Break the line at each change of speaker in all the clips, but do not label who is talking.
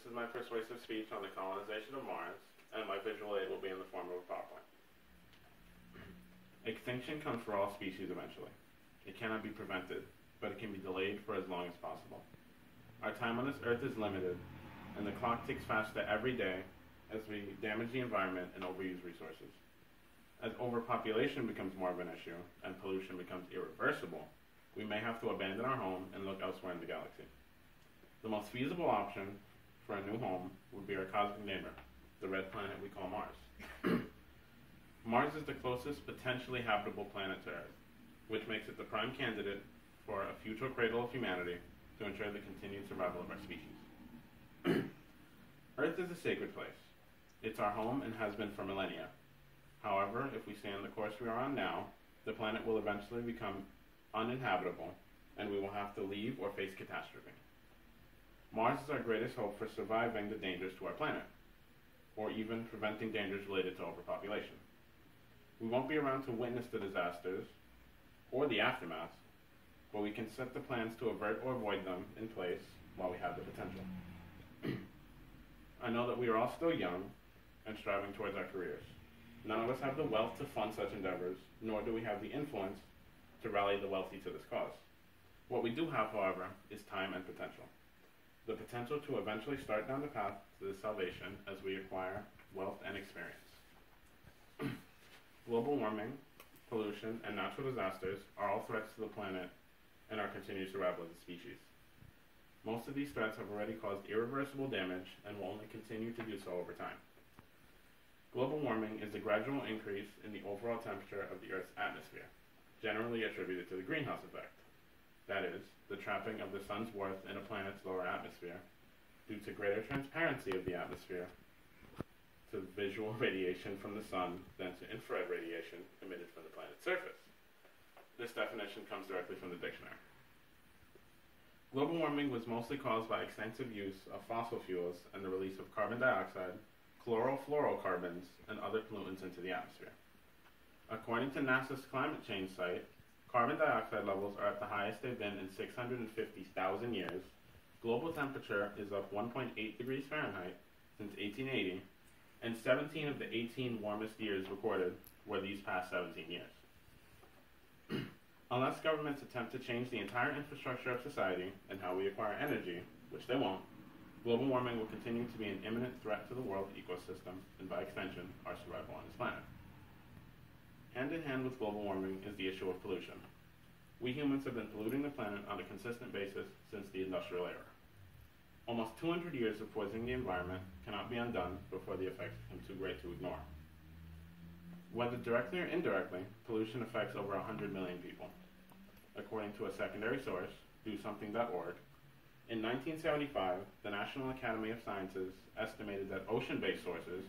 is my persuasive speech on the colonization of Mars, and my visual aid will be in the form of a PowerPoint. Extinction comes for all species eventually. It cannot be prevented, but it can be delayed for as long as possible. Our time on this earth is limited, and the clock ticks faster every day as we damage the environment and overuse resources. As overpopulation becomes more of an issue and pollution becomes irreversible, we may have to abandon our home and look elsewhere in the galaxy. The most feasible option for a new home would be our cosmic neighbor, the red planet we call Mars. Mars is the closest potentially habitable planet to Earth, which makes it the prime candidate for a future cradle of humanity to ensure the continued survival of our species. Earth is a sacred place. It's our home and has been for millennia. However, if we stay on the course we are on now, the planet will eventually become uninhabitable, and we will have to leave or face catastrophe. Mars is our greatest hope for surviving the dangers to our planet, or even preventing dangers related to overpopulation. We won't be around to witness the disasters or the aftermath, but we can set the plans to avert or avoid them in place while we have the potential. I know that we are all still young and striving towards our careers. None of us have the wealth to fund such endeavors, nor do we have the influence to rally the wealthy to this cause. What we do have, however, is time and potential. The potential to eventually start down the path to this salvation as we acquire wealth and experience. Global warming, pollution, and natural disasters are all threats to the planet and our continued survival as a species. Most of these threats have already caused irreversible damage and will only continue to do so over time. Global warming is the gradual increase in the overall temperature of the Earth's atmosphere, generally attributed to the greenhouse effect. That is, the trapping of the sun's warmth in a planet's lower atmosphere due to greater transparency of the atmosphere to visual radiation from the sun than to infrared radiation emitted from the planet's surface. This definition comes directly from the dictionary. Global warming was mostly caused by extensive use of fossil fuels and the release of carbon dioxide, chlorofluorocarbons, and other pollutants into the atmosphere. According to NASA's climate change site, carbon dioxide levels are at the highest they've been in 650,000 years. Global temperature is up 1.8 degrees Fahrenheit since 1880, and 17 of the 18 warmest years recorded were these past 17 years. Unless governments attempt to change the entire infrastructure of society and how we acquire energy, which they won't, global warming will continue to be an imminent threat to the world ecosystem and, by extension, our survival on this planet. Hand in hand with global warming is the issue of pollution. We humans have been polluting the planet on a consistent basis since the industrial era. Almost 200 years of poisoning the environment cannot be undone before the effects become too great to ignore. Whether directly or indirectly, pollution affects over 100 million people. According to a secondary source, DoSomething.org, in 1975, the National Academy of Sciences estimated that ocean-based sources,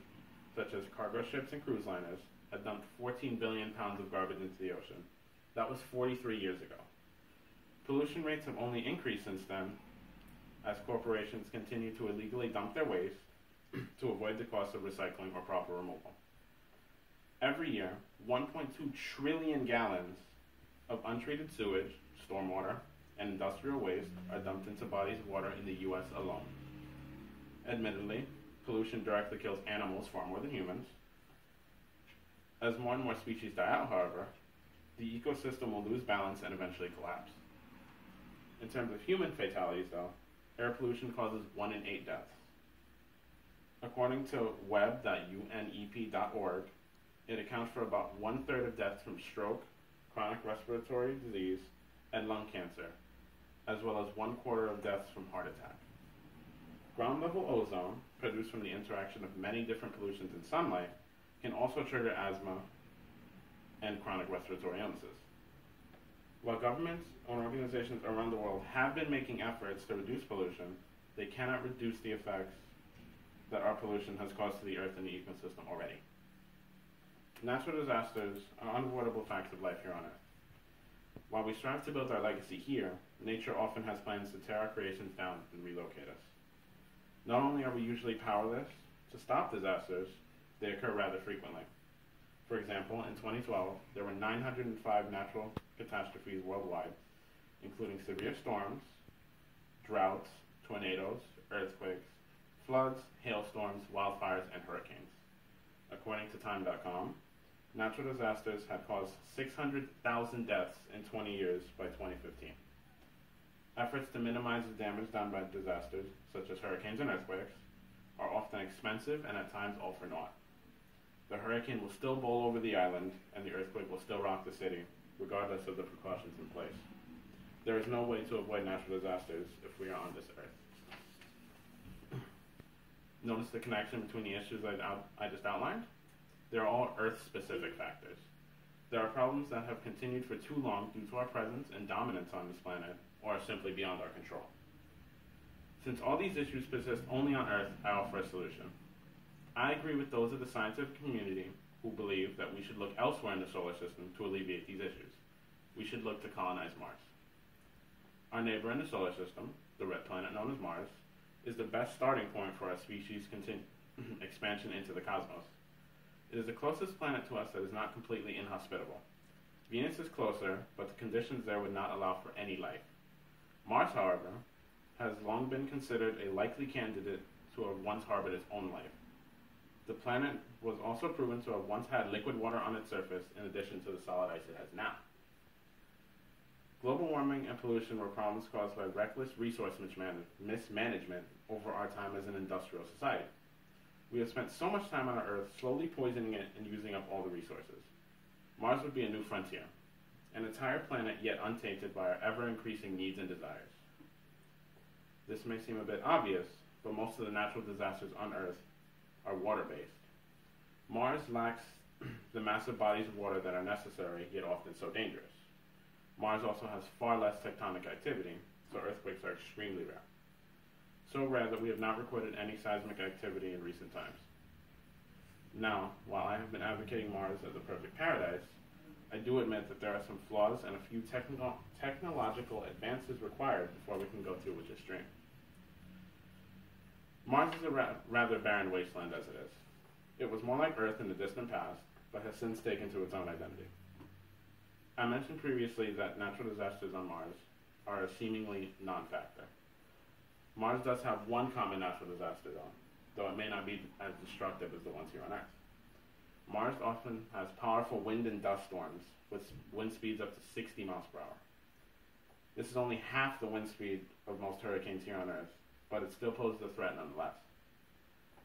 such as cargo ships and cruise liners, had dumped 14 billion pounds of garbage into the ocean. That was 43 years ago. Pollution rates have only increased since then, as corporations continue to illegally dump their waste to avoid the cost of recycling or proper removal. Every year, 1.2 trillion gallons of untreated sewage, stormwater, and industrial waste are dumped into bodies of water in the U.S. alone. Admittedly, pollution directly kills animals far more than humans. As more and more species die out, however, the ecosystem will lose balance and eventually collapse. In terms of human fatalities, though, air pollution causes 1 in 8 deaths. According to web.unep.org, it accounts for about 1/3 of deaths from stroke, chronic respiratory disease, and lung cancer, as well as 1/4 of deaths from heart attack. Ground-level ozone, produced from the interaction of many different pollutants in sunlight, can also trigger asthma and chronic respiratory illnesses. While governments and organizations around the world have been making efforts to reduce pollution, they cannot reduce the effects that our pollution has caused to the earth and the ecosystem already. Natural disasters are unavoidable facts of life here on Earth. While we strive to build our legacy here, nature often has plans to tear our creations down and relocate us. Not only are we usually powerless to stop disasters, they occur rather frequently. For example, in 2012, there were 905 natural catastrophes worldwide, including severe storms, droughts, tornadoes, earthquakes, floods, hailstorms, wildfires, and hurricanes. According to Time.com, natural disasters had caused 600,000 deaths in 20 years by 2015. Efforts to minimize the damage done by disasters, such as hurricanes and earthquakes, are often expensive and at times all for naught. The hurricane will still bowl over the island, and the earthquake will still rock the city, regardless of the precautions in place. There is no way to avoid natural disasters if we are on this earth. Notice the connection between the issues I just outlined? They're all Earth-specific factors. There are problems that have continued for too long due to our presence and dominance on this planet, or are simply beyond our control. Since all these issues persist only on Earth, I offer a solution. I agree with those of the scientific community who believe that we should look elsewhere in the solar system to alleviate these issues. We should look to colonize Mars. Our neighbor in the solar system, the red planet known as Mars, is the best starting point for our species' expansion into the cosmos. It is the closest planet to us that is not completely inhospitable. Venus is closer, but the conditions there would not allow for any life. Mars, however, has long been considered a likely candidate to have once harbored its own life. The planet was also proven to have once had liquid water on its surface in addition to the solid ice it has now. Global warming and pollution were problems caused by reckless resource mismanagement over our time as an industrial society. We have spent so much time on our Earth slowly poisoning it and using up all the resources. Mars would be a new frontier, an entire planet yet untainted by our ever-increasing needs and desires. This may seem a bit obvious, but most of the natural disasters on Earth are water-based. Mars lacks the massive bodies of water that are necessary, yet often so dangerous. Mars also has far less tectonic activity, so earthquakes are extremely rare. So rare that we have not recorded any seismic activity in recent times. Now, while I have been advocating Mars as a perfect paradise, I do admit that there are some flaws and a few technological advances required before we can go through with this dream. Mars is a rather barren wasteland as it is. It was more like Earth in the distant past, but has since taken to its own identity. I mentioned previously that natural disasters on Mars are a seemingly non-factor. Mars does have one common natural disaster though it may not be as destructive as the ones here on Earth. Mars often has powerful wind and dust storms with wind speeds up to 60 miles per hour. This is only half the wind speed of most hurricanes here on Earth, but it still poses a threat nonetheless.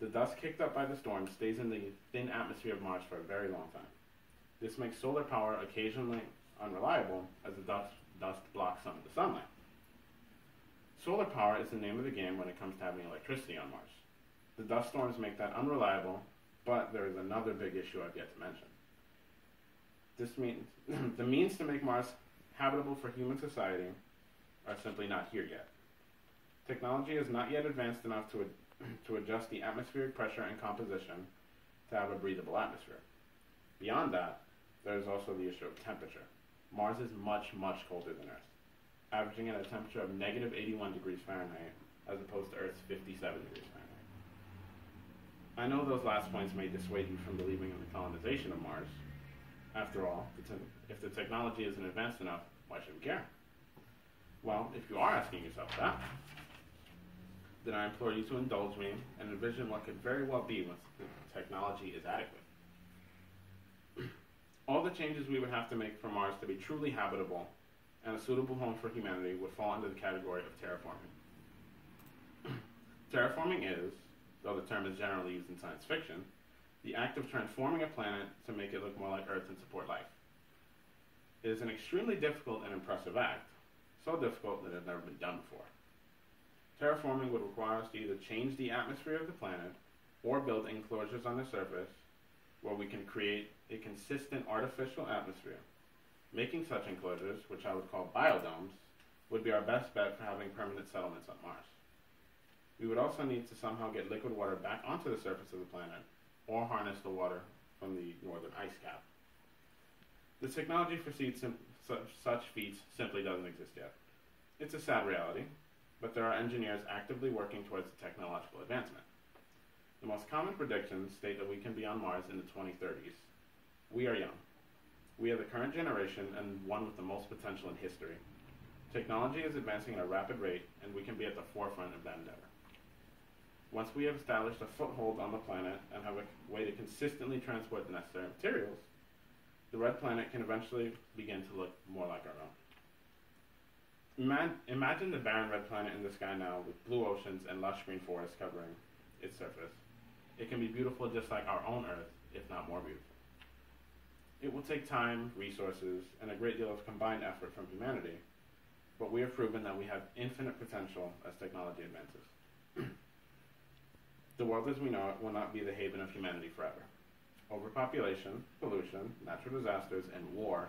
The dust kicked up by the storm stays in the thin atmosphere of Mars for a very long time. This makes solar power occasionally unreliable as the dust blocks some of the sunlight. Solar power is the name of the game when it comes to having electricity on Mars. The dust storms make that unreliable, but there is another big issue I've yet to mention. This means the means to make Mars habitable for human society are simply not here yet. Technology is not yet advanced enough to adjust the atmospheric pressure and composition to have a breathable atmosphere. Beyond that, there is also the issue of temperature. Mars is much, much colder than Earth, averaging at a temperature of negative 81 degrees Fahrenheit as opposed to Earth's 57 degrees Fahrenheit. I know those last points may dissuade you from believing in the colonization of Mars. After all, if the technology isn't advanced enough, why should we care? Well, if you are asking yourself that, then I implore you to indulge me and envision what could very well be once the technology is adequate. All the changes we would have to make for Mars to be truly habitable and a suitable home for humanity would fall under the category of terraforming. Terraforming is, though the term is generally used in science fiction, the act of transforming a planet to make it look more like Earth and support life. It is an extremely difficult and impressive act, so difficult that it has never been done before. Terraforming would require us to either change the atmosphere of the planet or build enclosures on the surface where we can create a consistent artificial atmosphere. Making such enclosures, which I would call biodomes, would be our best bet for having permanent settlements on Mars. We would also need to somehow get liquid water back onto the surface of the planet or harness the water from the northern ice cap. The technology for such feats simply doesn't exist yet. It's a sad reality, but there are engineers actively working towards the technological advancement. The most common predictions state that we can be on Mars in the 2030s. We are young. We are the current generation and one with the most potential in history. Technology is advancing at a rapid rate, and we can be at the forefront of that endeavor. Once we have established a foothold on the planet and have a way to consistently transport the necessary materials, the red planet can eventually begin to look more like our own. Imagine the barren red planet in the sky now with blue oceans and lush green forests covering its surface. It can be beautiful just like our own Earth, if not more beautiful. It will take time, resources, and a great deal of combined effort from humanity, but we have proven that we have infinite potential as technology advances. The world as we know it will not be the haven of humanity forever. Overpopulation, pollution, natural disasters, and war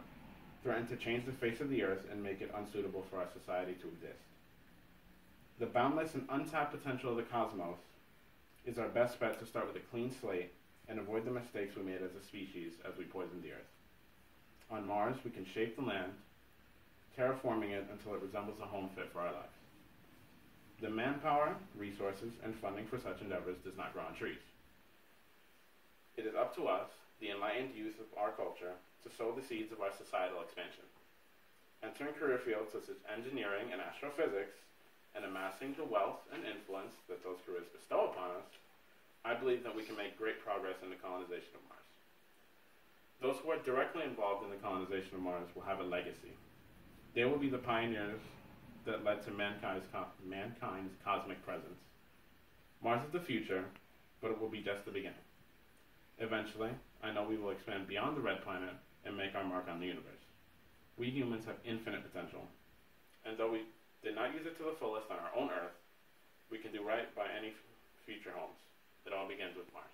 threaten to change the face of the earth and make it unsuitable for our society to exist. The boundless and untapped potential of the cosmos is our best bet to start with a clean slate and avoid the mistakes we made as a species as we poisoned the earth. On Mars, we can shape the land, terraforming it until it resembles a home fit for our lives. The manpower, resources, and funding for such endeavors does not grow on trees. It is up to us, the enlightened youth of our culture, to sow the seeds of our societal expansion. Entering career fields such as engineering and astrophysics, and amassing the wealth and influence that those careers bestow upon us, I believe that we can make great progress in the colonization of Mars. Those who are directly involved in the colonization of Mars will have a legacy. They will be the pioneers that led to mankind's cosmic presence. Mars is the future, but it will be just the beginning. Eventually, I know we will expand beyond the red planet and make our mark on the universe. We humans have infinite potential, and though we did not use it to the fullest on our own Earth, we can do right by any future homes. It all begins with Mars.